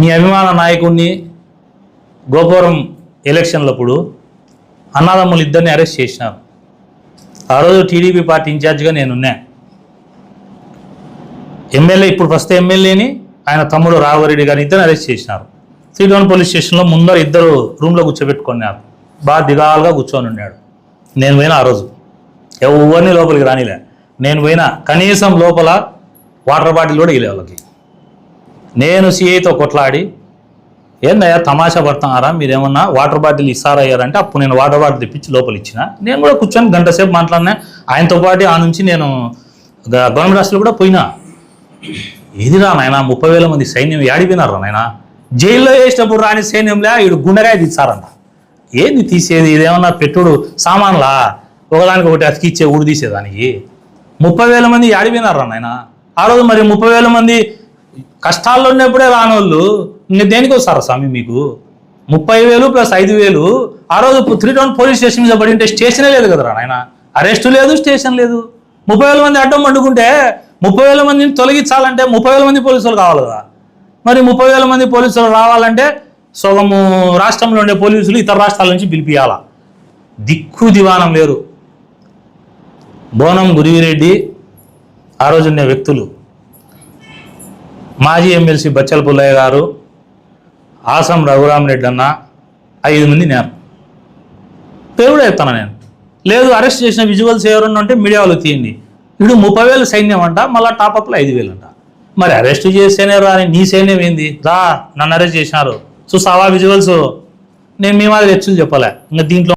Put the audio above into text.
మీ అభిమాన నాయకుడిని గోపురం ఎలక్షన్లప్పుడు అన్నదమ్ములు ఇద్దరిని అరెస్ట్ చేసినారు. ఆ రోజు టీడీపీ పార్టీ ఇన్ఛార్జిగా నేనున్నా. ఎమ్మెల్యే, ఇప్పుడు ఫస్ట్ ఎమ్మెల్యేని ఆయన తమ్ముడు రాఘవరెడ్డి గారిని ఇద్దరిని అరెస్ట్ చేసినారు. 3 Town పోలీస్ స్టేషన్లో ముందర ఇద్దరు రూమ్లో కూర్చోబెట్టుకున్నారు. బాగా దిగాలుగా కూర్చొని ఉన్నాడు. నేను పోయినా ఆ రోజు, ఎవరిని లోపలికి రానిలే. నేను పోయినా, కనీసం లోపల వాటర్ బాటిల్ కూడా ఇలే వాళ్ళకి. నేను సిఐతో కొట్లాడి, ఏందయ్యా తమాషా పడుతున్నారా, మీరేమన్నా వాటర్ బాటిల్ ఇస్తారయ్యారంటే అప్పుడు నేను వాటర్ బాటిల్ తెప్పించి లోపల ఇచ్చిన. నేను కూడా కూర్చొని గంట సేపు మాట్లాడినా ఆయనతో పాటు. ఆ నుంచి నేను గవర్నమెంట్ హాస్టల్ కూడా పోయినా. ఏదిరా నాయన, 30,000 మంది సైన్యం ఏడిపోయినారా నాయన? జైల్లో వేసినప్పుడు రాని సైన్యంలో వీడు గుండెగాయ తీస్తారంట. ఏంది తీసేది? ఇదేమన్నా పెట్టుడు సామాన్లా? ఒకదానికి ఒకటి అతికిచ్చే ఊడు తీసేదానికి 30,000 మంది ఏడిపోయినారా నాయన? ఆ రోజు మరి 30,000 మంది కష్టాల్లో ఉన్నప్పుడే రానోళ్ళు ఇంకా దేనికి వస్తారా స్వామి మీకు? 30,000 + 5,000 ఆ రోజు 3 Town పోలీస్ స్టేషన్ మీద పడి ఉంటే స్టేషనే లేదు కదరా నాయన. అరెస్టు లేదు, స్టేషన్ లేదు. 30,000 మంది అడ్డం పండుకుంటే 30,000 మందిని తొలగించాలంటే 30,000 మంది పోలీసులు కావాలి కదా. మరి 30,000 మంది పోలీసులు రావాలంటే సగము రాష్ట్రంలో ఉండే పోలీసులు ఇతర రాష్ట్రాల నుంచి పిలిపియాలా? దిక్కు దివానం లేరు. బోనం గురివిరెడ్డి, ఆ రోజు ఉండే వ్యక్తులు, మాజీ ఎమ్మెల్సీ బచ్చల పుల్లయ్య గారు, ఆసం రఘురామరెడ్డి అన్న, 5 మంది నేరం. పేరుడే ఎత్తాను నేను. లేదు అరెస్ట్ చేసిన విజువల్స్ ఎవరన్నా ఉంటే మీడియా వాళ్ళు తీయండి. వీడు 30,000 సైన్యం అంట, మళ్ళీ టాపప్లో 5,000 అంట. మరి అరెస్ట్ చేస్తేనే రాని నీ సైన్యం ఏంది? రా, నన్ను అరెస్ట్ చేసినారు చూసావా విజువల్స్? నేను మీ మాదిరి హెచ్చులు చెప్పలే. ఇంకా దీంట్లో